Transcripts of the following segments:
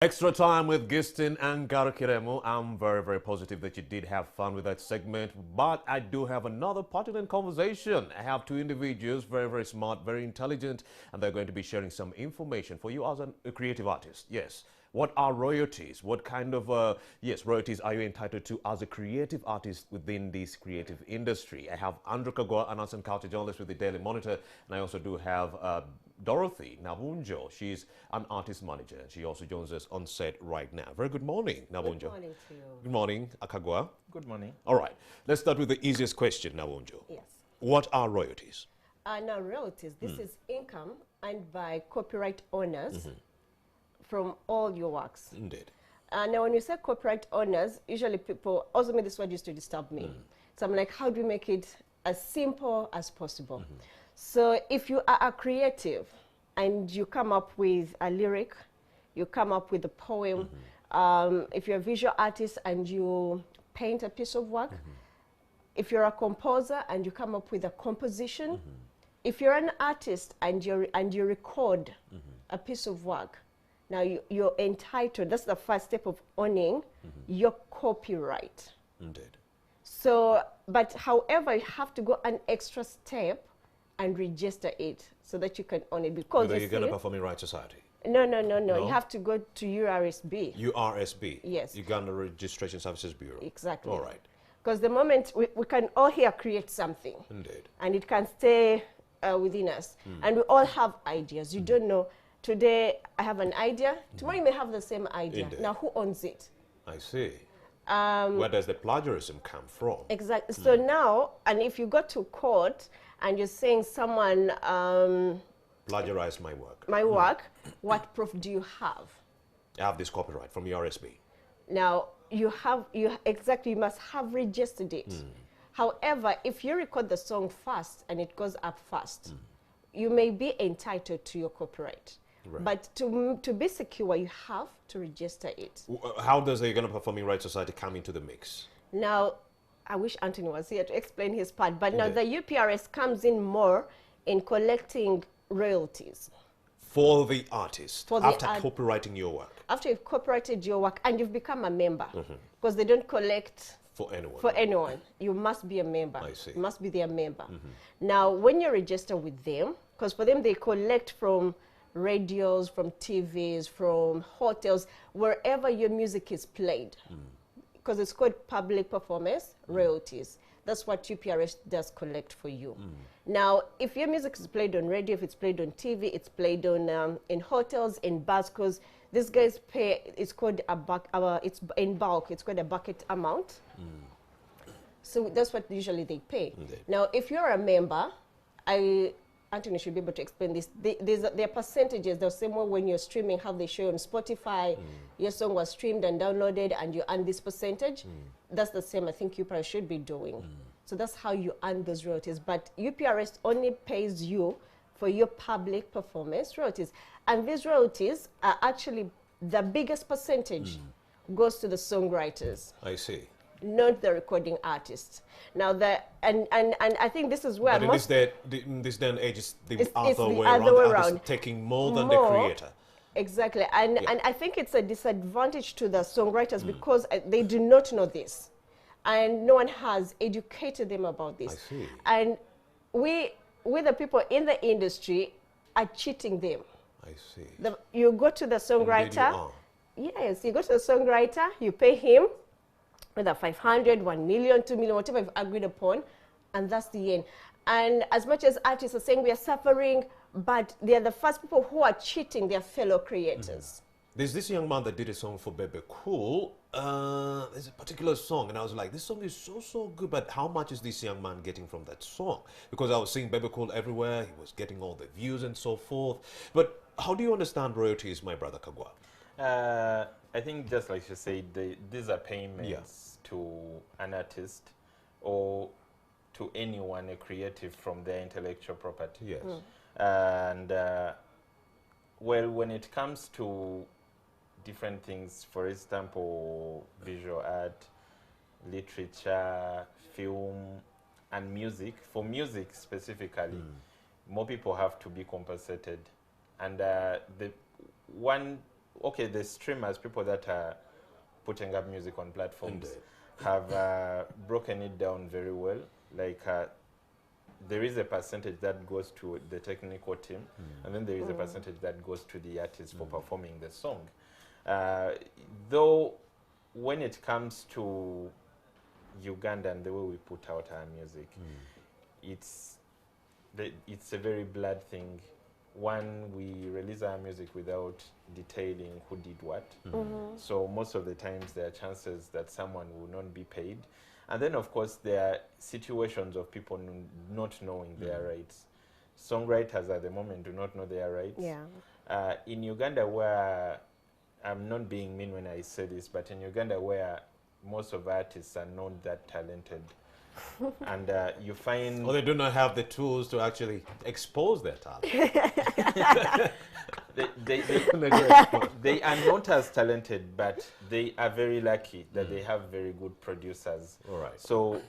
Extra time with Gistin and Garakiremo. I'm very positive that you did have fun with that segment, but I do have another pertinent conversation. I have two individuals, very smart, very intelligent, and they're going to be sharing some information for you as a creative artist. Yes. What are royalties? What kind of, royalties are you entitled to as a creative artist within this creative industry? I have Andrew Kaggwa, an arts and culture journalist with the Daily Monitor, and I also do have Dorothy Nabunjo. She's an artist manager. She also joins us on set right now. Very good morning, Nabunjo. Good morning to you. Good morning, Kaggwa. Good morning. All right, let's start with the easiest question, Nabunjo. Yes. What are royalties? Now, royalties, this is income earned by copyright owners from all your works. Indeed. Now, when you say copyright owners, usually people, also this word used to disturb me. So I'm like, how do we make it as simple as possible? So if you are a creative and you come up with a lyric, you come up with a poem, if you're a visual artist and you paint a piece of work, if you're a composer and you come up with a composition, if you're an artist and you record a piece of work, now you're entitled, that's the first step of owning your copyright. Indeed. So, but however, you have to go an extra step and register it so that you can own it. Because With the Uganda Performing Right Society? No. You have to go to URSB. URSB? Yes. Uganda Registration Services Bureau. Exactly. All right. Because the moment we can all here create something. Indeed. And it can stay within us. And we all have ideas. You don't know. Today I have an idea. Tomorrow you may have the same idea. Indeed. Now who owns it? I see. Where does the plagiarism come from? Exactly. So now, and if you go to court and you're saying someone Plagiarized my work. What proof do you have? I have this copyright from URSB. Now you must have registered it. However, if you record the song first and it goes up first, you may be entitled to your copyright. Right. But to be secure, you have to register it. How does the Uganda Performing Rights Society come into the mix? Now, I wish Anthony was here to explain his part, but now Indeed. the UPRS comes in more in collecting royalties. For the artist, For the after copyrighting your work? After you've copyrighted your work and you've become a member, because they don't collect For anyone? for anyone. You must be a member. I see. You must be their member. Now, when you register with them, because for them they collect from radios, from TVs, from hotels, wherever your music is played. Because it's called public performance royalties. That's what UPRS does collect for you. Now, if your music is played on radio, if it's played on TV, it's played on in hotels, in bars, because these guys pay, it's called it's in bulk, it's called a bucket amount. So that's what usually they pay. Indeed. Now, if you're a member, Anthony should be able to explain this. There are percentages, the same way when you're streaming, how they show on Spotify, your song was streamed and downloaded and you earn this percentage. That's the same I think UPRS should be doing. So that's how you earn those royalties. But UPRS only pays you for your public performance royalties. And these royalties are actually the biggest percentage goes to the songwriters. I see. Not the recording artist. Now, and I think this is where But in this day and age, it's the other way way around. around. Taking more than the creator. Exactly. And I think it's a disadvantage to the songwriters because they do not know this. And no one has educated them about this. I see. And we the people in the industry are cheating them. I see. You go to the songwriter. Indeed you are. Yes, you go to the songwriter, you pay him whether 500, 1 million, 2 million, whatever you've agreed upon, and that's the end. And as much as artists are saying we are suffering, but they are the first people who are cheating their fellow creators. There's this young man that did a song for Bebe Cool. There's a particular song, and I was like, this song is so good, but how much is this young man getting from that song? Because I was seeing Bebe Cool everywhere, he was getting all the views and so forth. But how do you understand royalties, my brother Kaggwa? I think just like you said, these are payments to an artist or to anyone, a creative, from their intellectual property. Yes. And well, when it comes to different things, for example, visual art, literature, film, and music, for music specifically, more people have to be compensated. And the one okay, the streamers, people that are putting up music on platforms, Indeed. have broken it down very well. Like there is a percentage that goes to the technical team, and then there is a percentage that goes to the artist for performing the song. Though when it comes to Uganda and the way we put out our music, it's a very blood thing. One, we release our music without detailing who did what. So most of the times there are chances that someone will not be paid. And then, of course, there are situations of people not knowing their rights. Songwriters at the moment do not know their rights. Yeah. In Uganda, where I'm not being mean when I say this, but in Uganda, where most of artists are not that talented, and you find... Or they do not have the tools to actually expose their talent. they are not as talented, but they are very lucky that they have very good producers. All right. So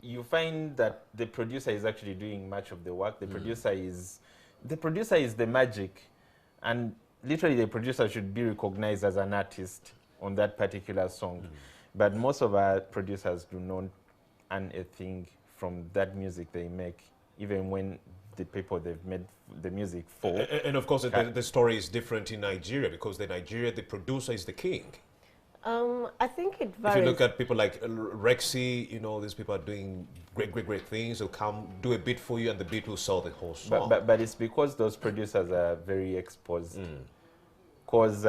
you find that the producer is actually doing much of the work. The producer is the magic, and literally the producer should be recognized as an artist on that particular song. But most of our producers do not earn a thing from that music they make, even when the people they've made the music for. And of course, the story is different in Nigeria, because in Nigeria, the producer is the king. I think it varies. If you look at people like Rexy, you know, these people are doing great things. They'll come do a beat for you, and the beat will sell the whole song. But it's because those producers are very exposed. Because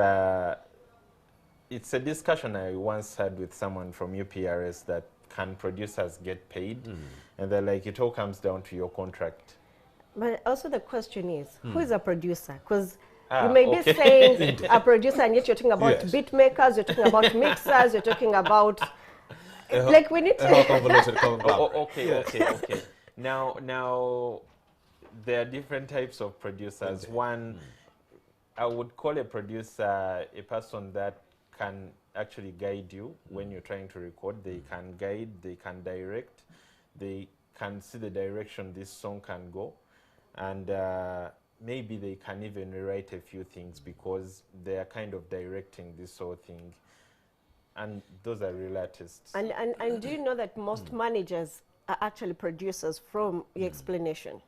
it's a discussion I once had with someone from UPRS, that can producers get paid? And they're like, it all comes down to your contract. But also the question is, who is a producer? Because you may be saying a producer, and yet you're talking about beat makers, you're talking about mixers, you're talking about... like we need to... Okay. Now, there are different types of producers. One, I would call a producer a person that can actually guide you when you're trying to record. They can guide, they can direct, they can see the direction this song can go, and maybe they can even rewrite a few things, because they are kind of directing this whole thing. And those are real artists. And do you know that most managers are actually producers from your explanation?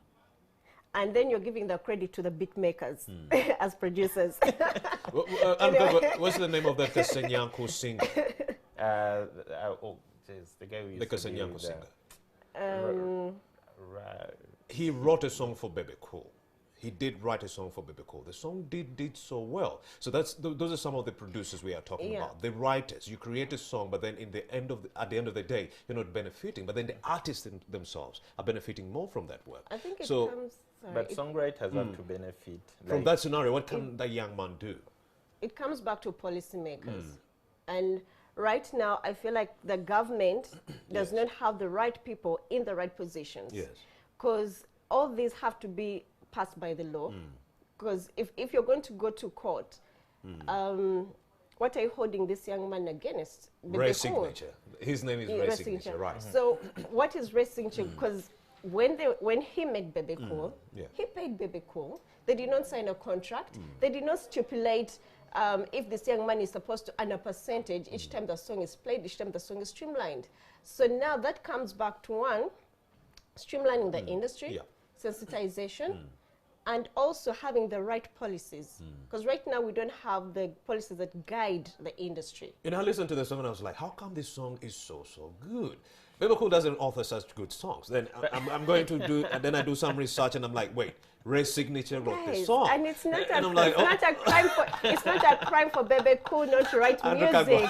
And then you're giving the credit to the beat makers as producers. What's the name of that Kasenyanko singer? The guy who used The to be Kasenyanko with, singer. He wrote a song for Bebe Cool. He did write a song for Bebe Cool. The song did so well. So those are some of the producers we are talking about. The writers. You create a song, but then at the end of the day, you're not benefiting. But then the artists themselves are benefiting more from that work. I think it comes... But songwriters have to benefit. From that scenario, what can that young man do? It comes back to policymakers. And right now, I feel like the government does not have the right people in the right positions. Yes. Because all these have to be passed by the law. Because if you're going to go to court, what are you holding this young man against? Ray Signature. His name is Ray Signature, right. So what is Ray Signature? Because when he made Bebe Cool, he paid Bebe Cool. They did not sign a contract. They did not stipulate if this young man is supposed to earn a percentage each time the song is played, each time the song is streamlined. So now that comes back to one, streamlining the industry, sensitization, and also having the right policies. Because right now we don't have the policies that guide the industry. You know, I listened to the song and I was like, how come this song is so good? Bebe Cool doesn't author such good songs. Then I'm going to do, and then I do some research and I'm like, wait, Ray Signature wrote the song. And it's not it's not a crime for Bebe Cool not to write music.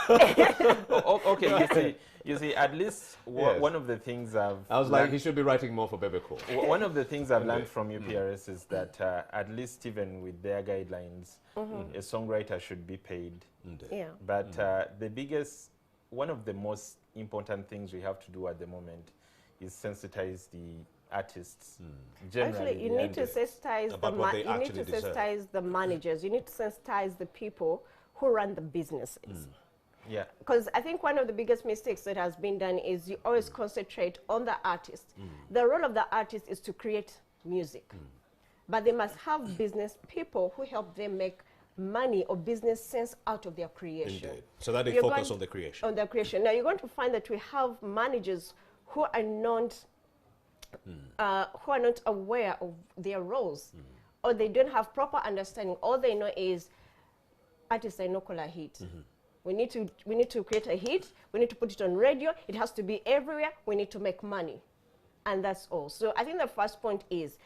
Okay, you see, at least one of the things I was like, he should be writing more for Bebe Cool. One of the things I've learned from UPRS is that at least even with their guidelines, a songwriter should be paid. But one of the most important things we have to do at the moment is sensitize the artists. Actually, you need to sensitize the managers. You need to sensitize the people who run the businesses. Because I think one of the biggest mistakes that has been done is you always concentrate on the artist. The role of the artist is to create music. But they must have business people who help them make money or business sense out of their creation. Indeed. So that they You're focus going on the creation. On the creation. Now you're going to find that we have managers who are not aware of their roles, or they don't have proper understanding. All they know is artists are not call a hit. We need to create a hit. We need to put it on radio. It has to be everywhere. We need to make money, and that's all. So I think the first point is,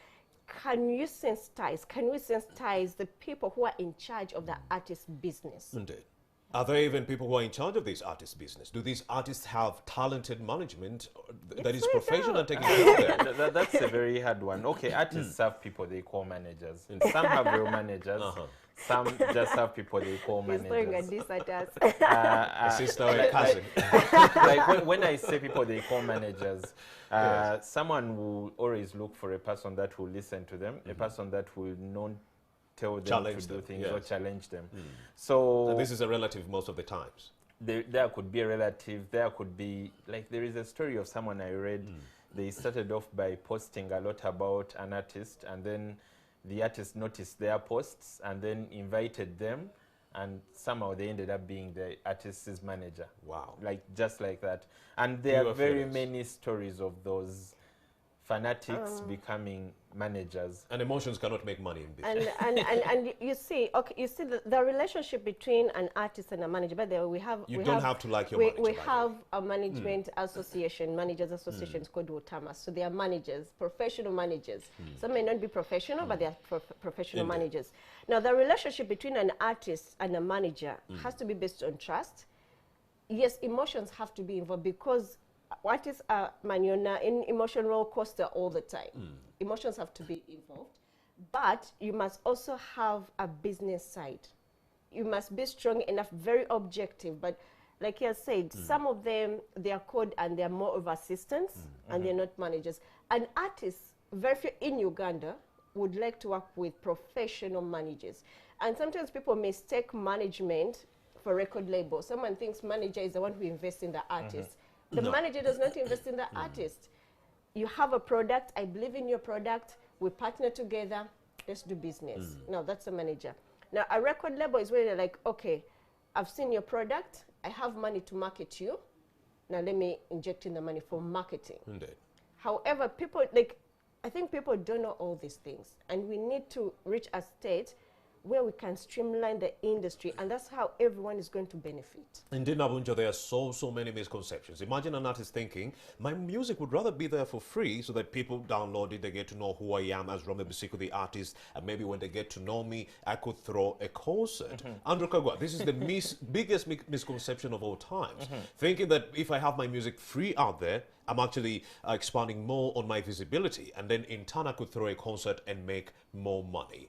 can you sensitize? Can we sensitize the people who are in charge of the artist business? Indeed. Are there even people who are in charge of these artist business? Do these artists have talented management that is professional and taking care of them? That's a very hard one. Okay, artists have people they call managers. Some have real managers. Some just have people they call managers. He's throwing a diss at us. A sister or a cousin. Like when I say people they call managers, someone will always look for a person that will listen to them, a person that will not tell them Challenge to do them, things yes. or challenge them. So And this is a relative most of the times. there could be a relative, there could be, like there is a story of someone I read, they started off by posting a lot about an artist, and then the artist noticed their posts and then invited them, and somehow they ended up being the artist's manager. Wow. Like just like that. And there You are are very famous. many stories of those fanatics becoming managers. And emotions cannot make money in business. And you see, okay, you see the relationship between an artist and a manager. By the way, You don't have to like your manager, We by the have a management association, managers associations called WOTAMA. So they are managers, professional managers. Some may not be professional, but they are professional Indeed. managers. Now, the relationship between an artist and a manager has to be based on trust. Yes, emotions have to be involved, because what is Maniona in emotion roller coaster all the time. Emotions have to be involved, but you must also have a business side. You must be strong enough, very objective. But like I said, some of them, they are called and they're more of assistants and they're not managers. And artists, very few in Uganda, would like to work with professional managers. And sometimes people mistake management for record label. Someone thinks manager is the one who invests in the artist. The manager does not invest in the artist. You have a product, I believe in your product, we partner together, let's do business. Now that's a manager. Now a record label is where they're like, okay, I've seen your product, I have money to market you, now let me inject in the money for marketing. Indeed. However, I think people don't know all these things, and we need to reach a state where we can streamline the industry, and that's how everyone is going to benefit. Indeed, Nabunjo, there are so many misconceptions. Imagine an artist thinking, my music would rather be there for free so that people download it, they get to know who I am as Rome Bisiku, the artist, and maybe when they get to know me, I could throw a concert. Andrew Kaggwa, this is the biggest misconception of all times. Thinking that if I have my music free out there, I'm actually expanding more on my visibility, and then in turn I could throw a concert and make more money.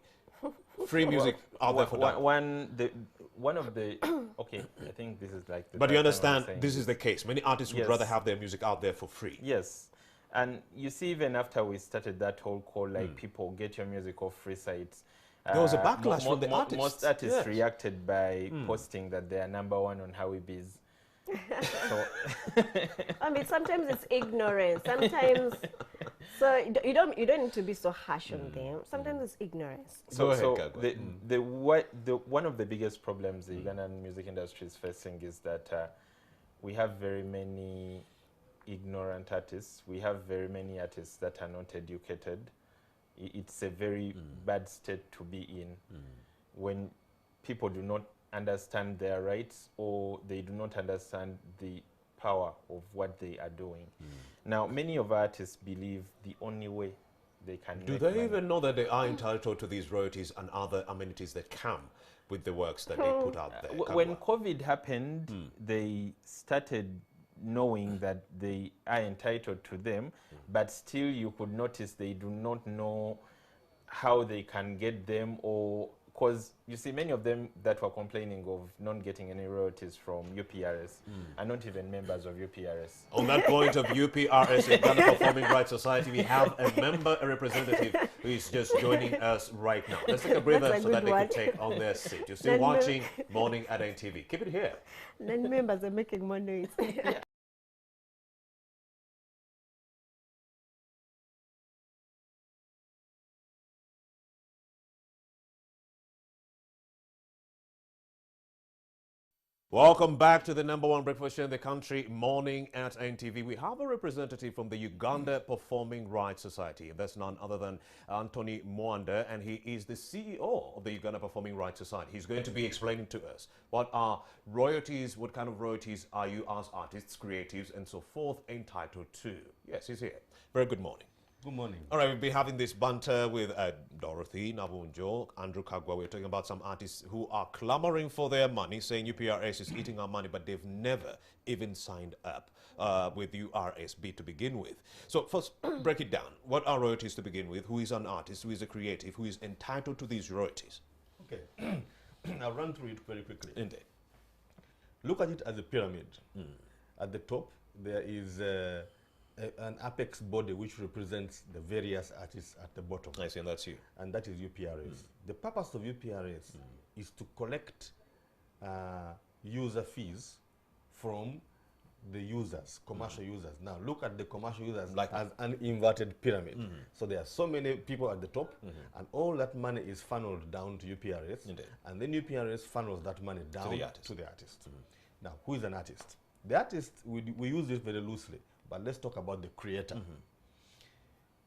Free music out there for that. One of the okay, I think this is like the But you third time I'm understand, saying this is the case. Many artists would Yes. rather have their music out there for free. Yes. And you see, even after we started that whole call, like people get your music off free sites. There was a backlash from the artists. Most artists Yes. reacted by posting that they are #1 on Howie-Biz. So I mean, sometimes it's ignorance. Sometimes, so you don't need to be so harsh on them. Sometimes it's ignorance. Go ahead, so Kaggwa. one of the biggest problems the Ugandan music industry is facing is that we have very many ignorant artists. We have very many artists that are not educated. It's a very bad state to be in when people do not understand their rights, or they do not understand the power of what they are doing. Now, many of artists believe the only way they can Do make they money. even know that they are entitled to these royalties and other amenities that come with the works that they put out there? When Kaggwa? COVID happened, they started knowing that they are entitled to them, but still you could notice they do not know how they can get them, or because you see many of them that were complaining of not getting any royalties from UPRS are not even members of UPRS. On that point of UPRS, Uganda Performing Right Society, we have a member, a representative who is just joining us right now. Let's take a breather That's a so that good they one. can take on their seat. You're still Then watching Morning at NTV. Keep it here. Then members are making more noise. Welcome back to the #1 breakfast show in the country, Morning at NTV. We have a representative from the Uganda Performing Right Society. That's none other than Anthony Mwanda, and he is the CEO of the Uganda Performing Right Society. He's going to be explaining to us what are royalties, what kind of royalties are you as artists, creatives, and so forth entitled to. Yes, he's here. Very good morning. Good morning. All right, we'll be having this banter with Dorothy Nabunjo, Andrew Kaggwa. We're talking about some artists who are clamoring for their money, saying UPRS is eating our money, but they've never even signed up with URSB to begin with. So first, break it down. What are royalties to begin with? Who is an artist? Who is a creative? Who is entitled to these royalties? Okay, I'll run through it very quickly. Indeed. Look at it as a pyramid. At the top, there is an apex body which represents the various artists at the bottom. I see, and that's you. And that is UPRS. The purpose of UPRS is to collect user fees from the users, commercial users. Now look at the commercial users Like as an inverted pyramid. So there are so many people at the top, and all that money is funneled down to UPRS. Indeed. And then UPRS funnels that money down to the artist. Now, who is an artist? The artist, we use it very loosely, but let's talk about the creator.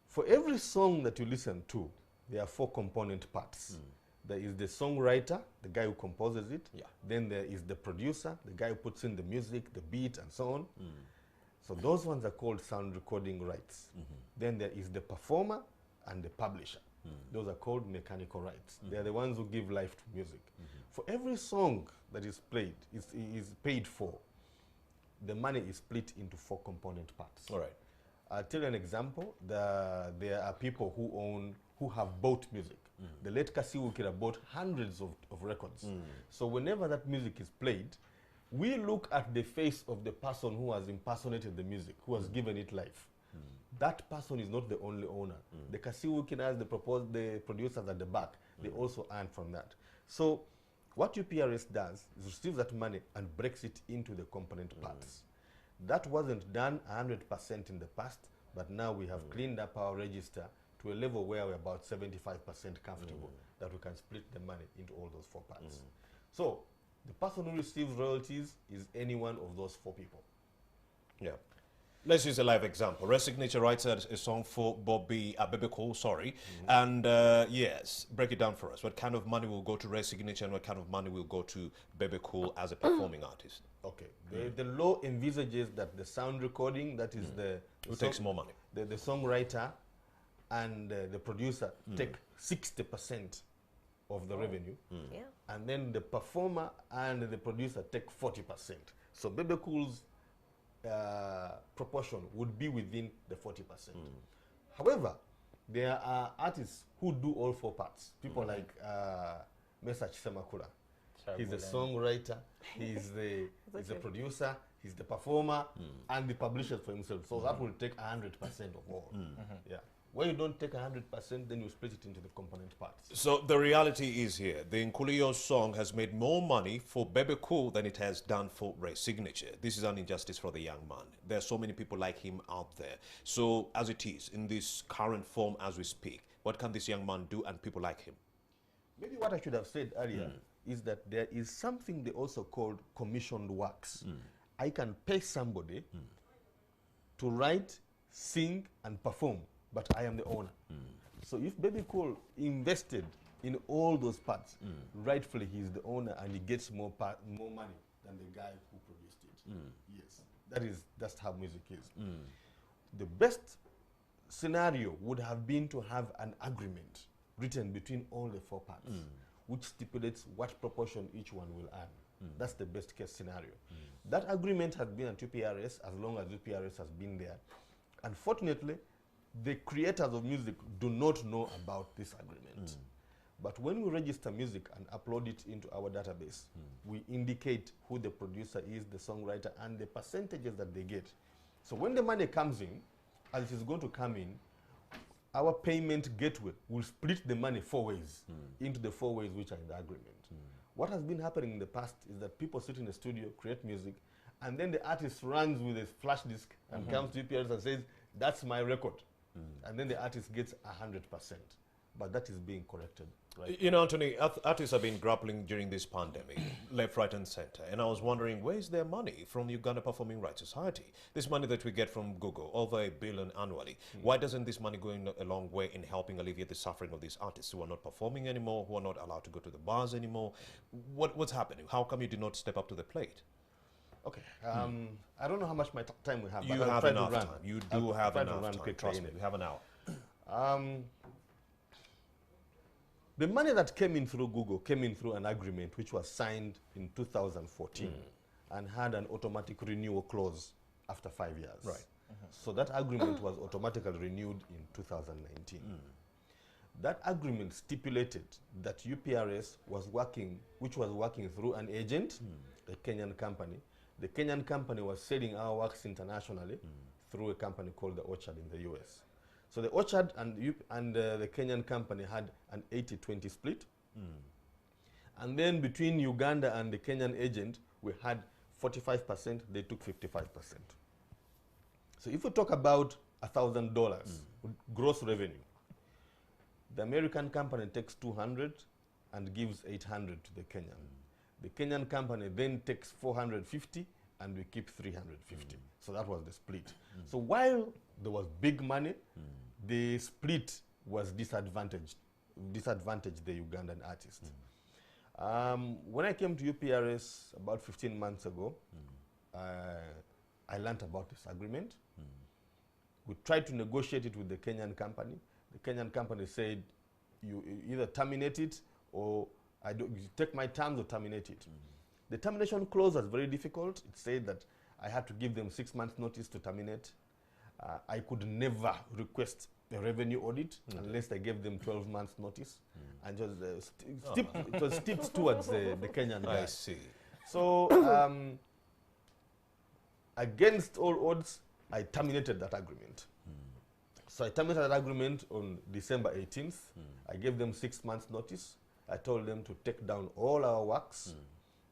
For every song that you listen to, there are 4 component parts. There is the songwriter, the guy who composes it. Yeah. Then there is the producer, the guy who puts in the music, the beat, and so on. So those ones are called sound recording rights. Then there is the performer and the publisher. Those are called mechanical rights. They are the ones who give life to music. For every song that is played, is paid for, the money is split into 4 component parts. All right. I'll tell you an example. There are people who have bought music. The late Kasiwukira bought hundreds of records. So whenever that music is played, we look at the face of the person who has impersonated the music, who has given it life. That person is not the only owner. The Kasiwukiras, the producers at the back, they also earn from that. So what UPRS does is receives that money and breaks it into the component parts. That wasn't done 100% in the past, but now we have cleaned up our register to a level where we're about 75% comfortable that we can split the money into all those 4 parts. So the person who receives royalties is any one of those 4 people. Yeah. Let's use a live example. Red Signature writes a song for Bobby Cole, sorry. And yes, break it down for us. What kind of money will go to Red Signature and what kind of money will go to Bebe Cool as a performing artist? Okay. The law envisages that the sound recording, that is Who takes more money? The songwriter and the producer take 60% of the revenue. Yeah. And then the performer and the producer take 40%. So Bebe Cool's proportion would be within the 40%. However, there are artists who do all 4 parts. People like Mesa Chisemakula. He's the songwriter, he's the producer, he's the performer, and the publisher for himself. So that will take 100% of all. Yeah. When you don't take 100%, then you split it into the component parts. So the reality is here, the Nkuliyo song has made more money for Bebe Cool than it has done for Ray Signature. This is an injustice for the young man. There are so many people like him out there. So as it is, in this current form as we speak, what can this young man do and people like him? Maybe what I should have said earlier is that there is something they also called commissioned works. I can pay somebody to write, sing, and perform, but I am the owner. So if Baby Cool invested in all those parts, rightfully he is the owner and he gets more money than the guy who produced it. Yes, that's how music is. The best scenario would have been to have an agreement written between all the 4 parts, which stipulates what proportion each one will earn. That's the best case scenario. That agreement has been at UPRS as long as UPRS has been there. Unfortunately, the creators of music do not know about this agreement. But when we register music and upload it into our database, we indicate who the producer is, the songwriter, and the percentages that they get. So when the money comes in, as it is going to come in, our payment gateway will split the money 4 ways into the 4 ways which are in the agreement. What has been happening in the past is that people sit in the studio, create music, and then the artist runs with a flash disk and comes to UPRS and says, that's my record. And then the artist gets 100%. but that is being corrected. Right? You know, Anthony, artists have been grappling during this pandemic, left, right, and center. And I was wondering, where is their money from Uganda Performing Right Society? This money that we get from Google, over $1 billion annually. Why doesn't this money go in a long way in helping alleviate the suffering of these artists who are not performing anymore, who are not allowed to go to the bars anymore? What's happening? How come you did not step up to the plate? Okay. I don't know how much time we have. You but have enough time. You do have enough time. Quickly, Trust me, we have an hour. The money that came in through Google came in through an agreement which was signed in 2014 and had an automatic renewal clause after 5 years. Right. So that agreement was automatically renewed in 2019. That agreement stipulated that UPRS was working, which was working through an agent, a Kenyan company. The Kenyan company was selling our works internationally through a company called the Orchard in the US. So the Orchard and the Kenyan company had an 80-20 split. And then between Uganda and the Kenyan agent, we had 45%, they took 55%. So if we talk about $1,000 gross revenue, the American company takes 200 and gives 800 to the Kenyan. The Kenyan company then takes 450 and we keep 350. So that was the split. So while there was big money, the split was disadvantaged the Ugandan artists. When I came to UPRS about 15 months ago, I learned about this agreement. We tried to negotiate it with the Kenyan company. The Kenyan company said, you either terminate it or you take my terms or terminate it. The termination clause was very difficult. It said that I had to give them 6 months notice to terminate. I could never request a revenue audit unless I gave them 12 months notice. And just, it was tipped towards the Kenyan guy. I see. So against all odds, I terminated that agreement. So I terminated that agreement on December 18th. I gave them 6 months notice. I told them to take down all our works.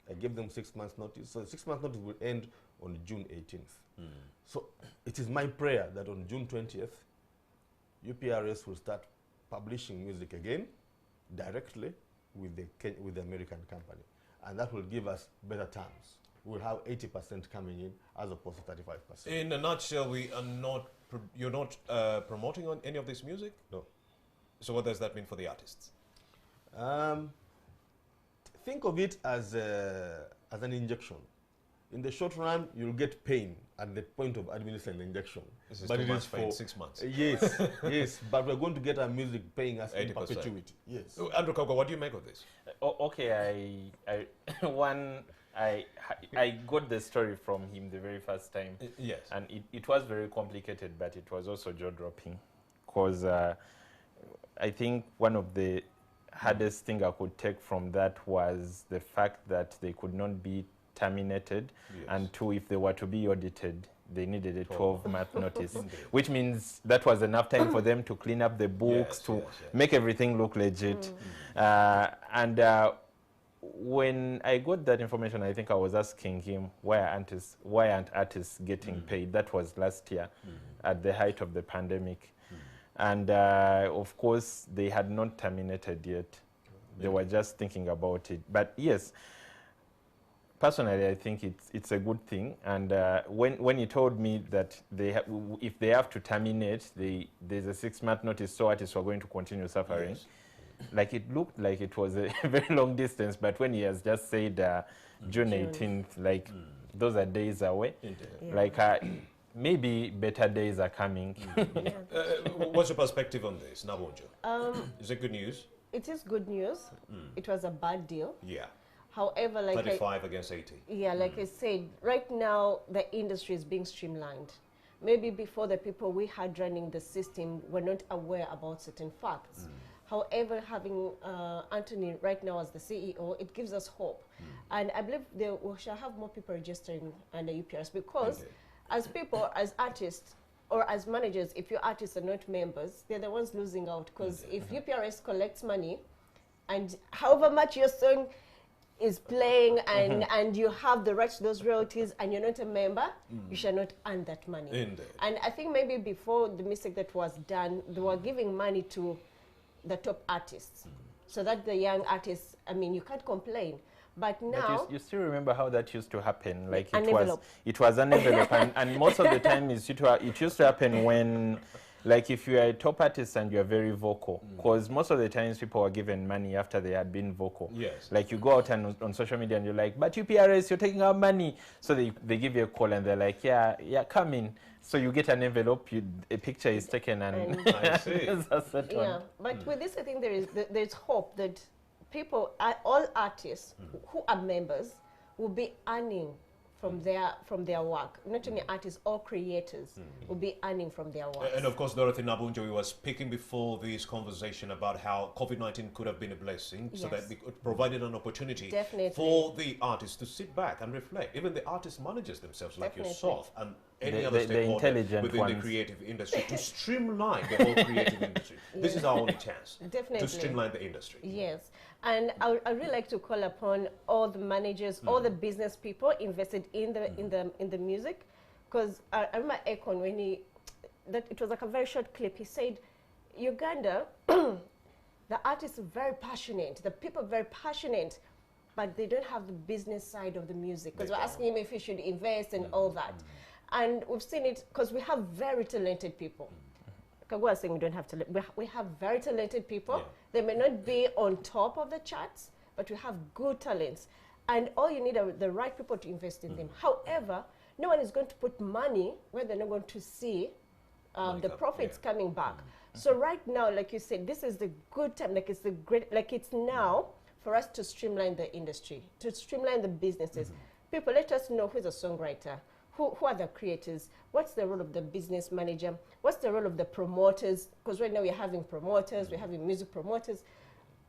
I gave them 6 months notice. So the 6 months notice will end on June 18th. So it is my prayer that on June 20th, UPRS will start publishing music again directly with the American company. And that will give us better terms. We'll have 80% coming in as opposed to 35%. In a nutshell, you're not promoting on any of this music? No. So what does that mean for the artists? Think of it as an injection. In the short run, you'll get pain at the point of administering the injection. This is but too much pain, 6 months. Yes, yes. But we're going to get our music paying us 80%. in perpetuity. Yes. Oh, Andrew Kaggwa, what do you make of this? Okay, I got the story from him the very first time. Yes. And it was very complicated, but it was also jaw-dropping. Because I think one of the hardest thing I could take from that was the fact that they could not be terminated. Yes. And two, if they were to be audited, they needed a 12-month notice, which means that was enough time for them to clean up the books, to make everything look legit. When I got that information, I think I was asking him, why aren't artists getting paid? That was last year at the height of the pandemic. And of course, they had not terminated yet. They were just thinking about it. But yes, personally, I think it's a good thing. And when he told me that if they have to terminate, there's a 6-month notice, so artists were going to continue suffering. Yes. Like it looked like it was a very long distance, but when he has just said June 18th, like those are days away. Yeah. Like maybe better days are coming. What's your perspective on this, Nabunjo? Is it good news? It is good news. It was a bad deal. Yeah. However, like 35 against 80. Yeah, like I said, right now the industry is being streamlined. Maybe before, the people we had running the system were not aware about certain facts. However, having Anthony right now as the CEO, it gives us hope. And I believe we shall have more people registering under UPRS, because as people, as artists, or as managers, if your artists are not members, they're the ones losing out. Because if UPRS collects money, and however much your song is playing and you have the right to those royalties and you're not a member, you shall not earn that money. And I think maybe before, the mistake that was done, they were giving money to the top artists, so that the young artists, I mean, you can't complain. But now, but you still remember how that used to happen? Like an envelope. It was an envelope, and most of the time it used to happen when, like, if you are a top artist and you are very vocal, because most of the times people are given money after they had been vocal. Yes. Like you go out and on social media and you're like, but UPRS, you're taking our money. So they give you a call and they're like, yeah, come in. So you get an envelope, a picture is taken, and I see. Yeah, but with this, I think there's hope that people, all artists who are members, will be earning from their work. Not only artists, all creators will be earning from their work. And of course, Dorothy Nabunjo, we were speaking before this conversation about how COVID-19 could have been a blessing, so that it provided an opportunity for the artists to sit back and reflect. Even the artist managers themselves, like yourself, and any other stakeholder within the creative industry, to streamline the whole creative industry. This is our only chance to streamline the industry. Yes, and I really like to call upon all the managers, all the business people invested in the music, because I remember Akon when it was like a very short clip. He said, Uganda, the artists are very passionate, the people are very passionate, but they don't have the business side of the music, because we're asking him if he should invest and all that. And we've seen it because we have very talented people. Kaggwa is saying we don't have talent. We have very talented people. They may not be on top of the charts, but we have good talents. And all you need are the right people to invest in them. However, no one is going to put money where they're not going to see the profits coming back. So right now, like you said, this is the good time. Like it's now for us to streamline the industry, to streamline the businesses. People, let us know who's a songwriter. Who are the creators? What's the role of the business manager? What's the role of the promoters? Because right now we're having promoters, we're having music promoters.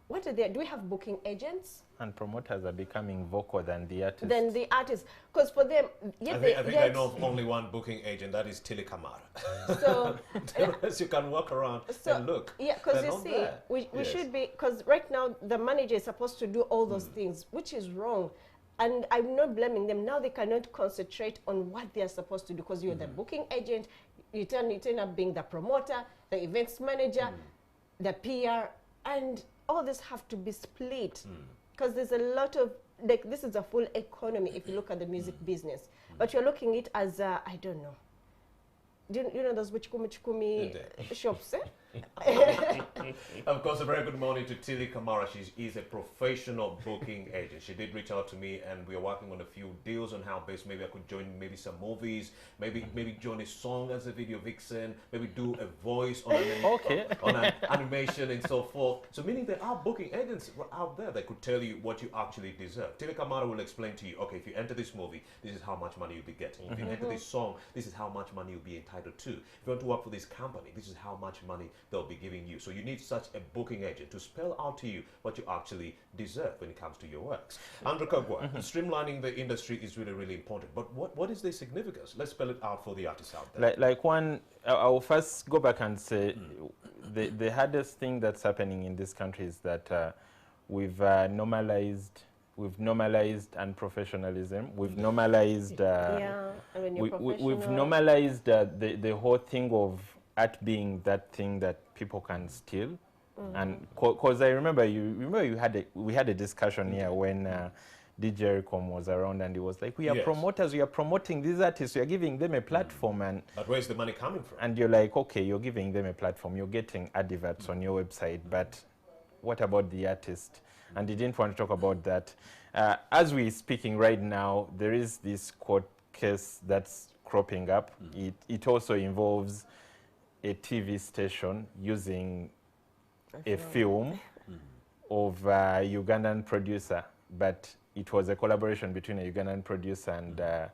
What are they? Do we have booking agents? And promoters are becoming vocal than the artists. Than the artists. Because for them, I think I know of only one booking agent, that is Tilly Kamara. So the rest you can walk around and look. Yeah, because you see, we should be, because right now the manager is supposed to do all those things, which is wrong. And I'm not blaming them. Now they cannot concentrate on what they are supposed to do, because you're the booking agent, you turn up being the promoter, the events manager, the PR, and all this have to be split. Because there's a lot of, like, this is a full economy if you look at the music business. But you're looking at it as, I don't know. Do you know those chikumi shops, Of course, a very good morning to Tilly Kamara. She is a professional booking agent. She did reach out to me, and we are working on a few deals on how best maybe I could join maybe some movies, maybe join a song as a video vixen, maybe do a voice on an animation and so forth. So meaning there are booking agents out there that could tell you what you actually deserve. Tilly Kamara will explain to you, okay, if you enter this movie, this is how much money you'll be getting. If you enter this song, this is how much money you'll be entitled to. If you want to work for this company, this is how much money they'll be giving you. So you need such a booking agent to spell out to you what you actually deserve when it comes to your works. Andrew Kaggwa, streamlining the industry is really, really important. But what is the significance? Let's spell it out for the artists out there. Like one, I'll first go back and say the hardest thing that's happening in this country is that we've normalized unprofessionalism. We've normalized we've normalized the whole thing of art being that thing that people can steal. And because I remember we had a discussion here when DJ Recom was around, and he was like, we are promoters, we are promoting these artists, we are giving them a platform. And but where's the money coming from? And you're like, okay, you're giving them a platform, you're getting adverts on your website, but what about the artist? And he didn't want to talk about that. As we're speaking right now, there is this court case that's cropping up. It also involves a TV station using a film of a Ugandan producer, but it was a collaboration between a Ugandan producer and a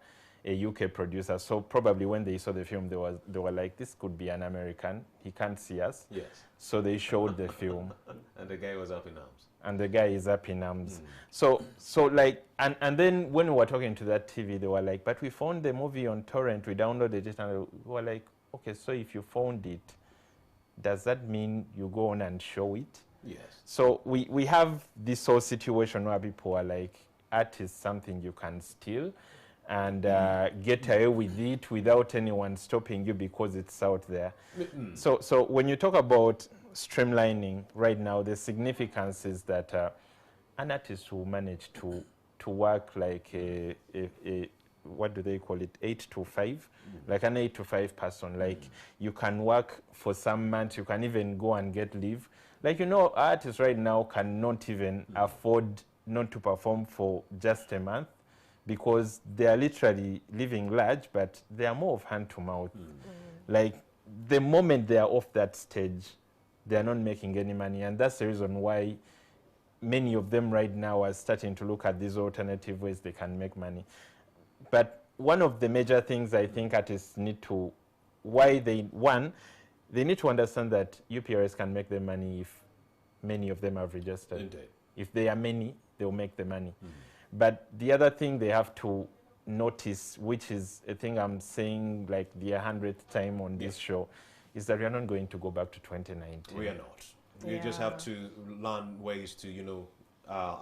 UK producer. So probably when they saw the film, they were like, this could be an American. He can't see us. Yes. So they showed the film. And the guy was up in arms. And the guy is up in arms. So like, and then when we were talking to that TV, they were like, but we found the movie on torrent, we downloaded it, and we were like, okay, so if you found it, does that mean you go on and show it? Yes. So we have this whole situation where people are like, art is something you can steal and get away with it without anyone stopping you because it's out there. So when you talk about streamlining right now, the significance is that an artist will manage to work like a what do they call it, 8 to 5, like an 8 to 5 person. Like you can work for some months, you can even go and get leave. Like, you know, artists right now cannot even afford not to perform for just a month, because they are literally living large, but they are more of hand to mouth. Like the moment they are off that stage, they are not making any money, and that's the reason why many of them right now are starting to look at these alternative ways they can make money. But one of the major things I think artists need to, they need to understand that UPRS can make them money if many of them have registered. Indeed. If they are many, they'll make the money. But the other thing they have to notice, which is a thing I'm saying like the 100th time on this show, is that we are not going to go back to 2019. We are not. We just have to learn ways to, you know,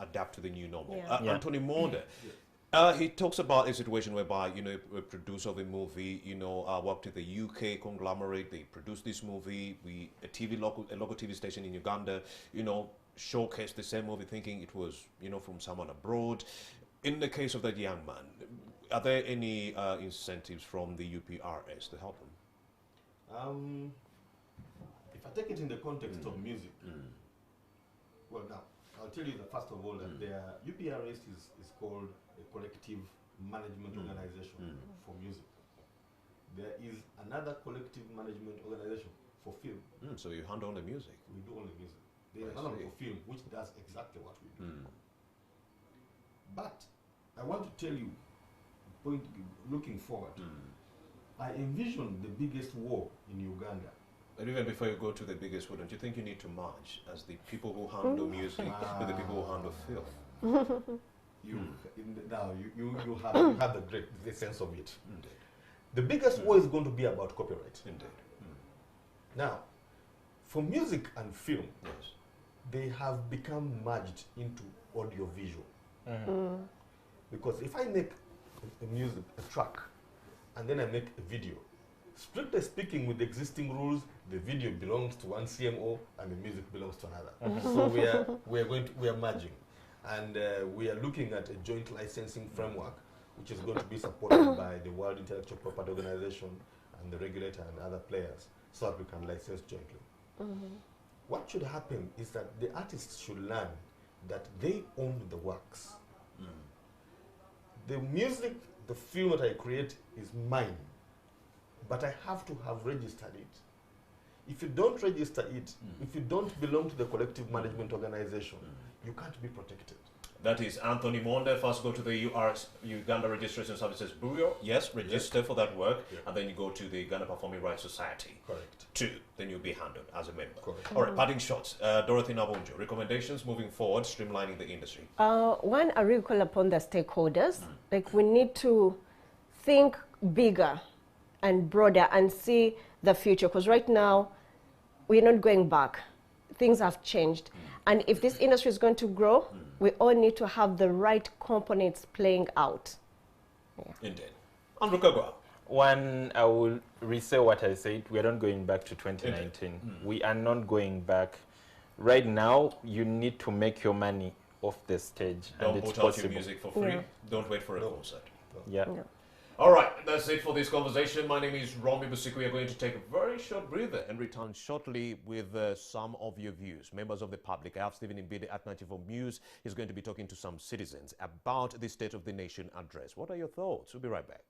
adapt to the new normal. Anthony Monde, he talks about a situation whereby, you know, a producer of a movie, you know, worked at the UK conglomerate. They produced this movie. A local TV station in Uganda, you know, showcased the same movie thinking it was, you know, from someone abroad. In the case of that young man, are there any incentives from the UPRS to help him? If I take it in the context of music, well, now I'll tell you that first of all that their UPRS is called a collective management organization for music. There is another collective management organization for film. So you handle the music. We do only music. There is another for film which does exactly what we do. But I want to tell you, looking forward, I envision the biggest war in Uganda. But even before you go to the biggest war, don't you think you need to merge as the people who handle music with the people who handle film? You have the sense of it. Indeed. The biggest war is going to be about copyright. Indeed. Now, for music and film, they have become merged into audio-visual. Because if I make a track, and then I make a video, strictly speaking, with the existing rules, the video belongs to one CMO and the music belongs to another. So we are merging, and we are looking at a joint licensing framework, which is going to be supported by the World Intellectual Property Organization and the regulator and other players, so that we can license jointly. What should happen is that the artists should learn that they own the works. The music, the film that I create is mine, but I have to have registered it. If you don't register it, if you don't belong to the collective management organization, you can't be protected. That is Anthony Monde. First go to the Uganda Registration Services Bureau. Yes, register for that work. And then you go to the Uganda Performing Right Society. Correct. 2, then you'll be handled as a member. Correct. All right, parting shots. Dorothy Nabunjo, recommendations moving forward, streamlining the industry. One, I really call upon the stakeholders. Like, we need to think bigger and broader and see the future, because right now we're not going back. Things have changed. And if this industry is going to grow, we all need to have the right components playing out. Indeed. Andrew Kaggwa. One, I will re-say what I said. We are not going back to 2019. We are not going back. Right now, you need to make your money off the stage. Don't and it's put out possible. your music for free. Don't wait for a concert. Yeah. All right, that's it for this conversation. My name is Romy Busiku. We are going to take a very short breather and return shortly with some of your views. Members of the public, I have Stephen Mbide at 94 News. He's going to be talking to some citizens about the State of the Nation address. What are your thoughts? We'll be right back.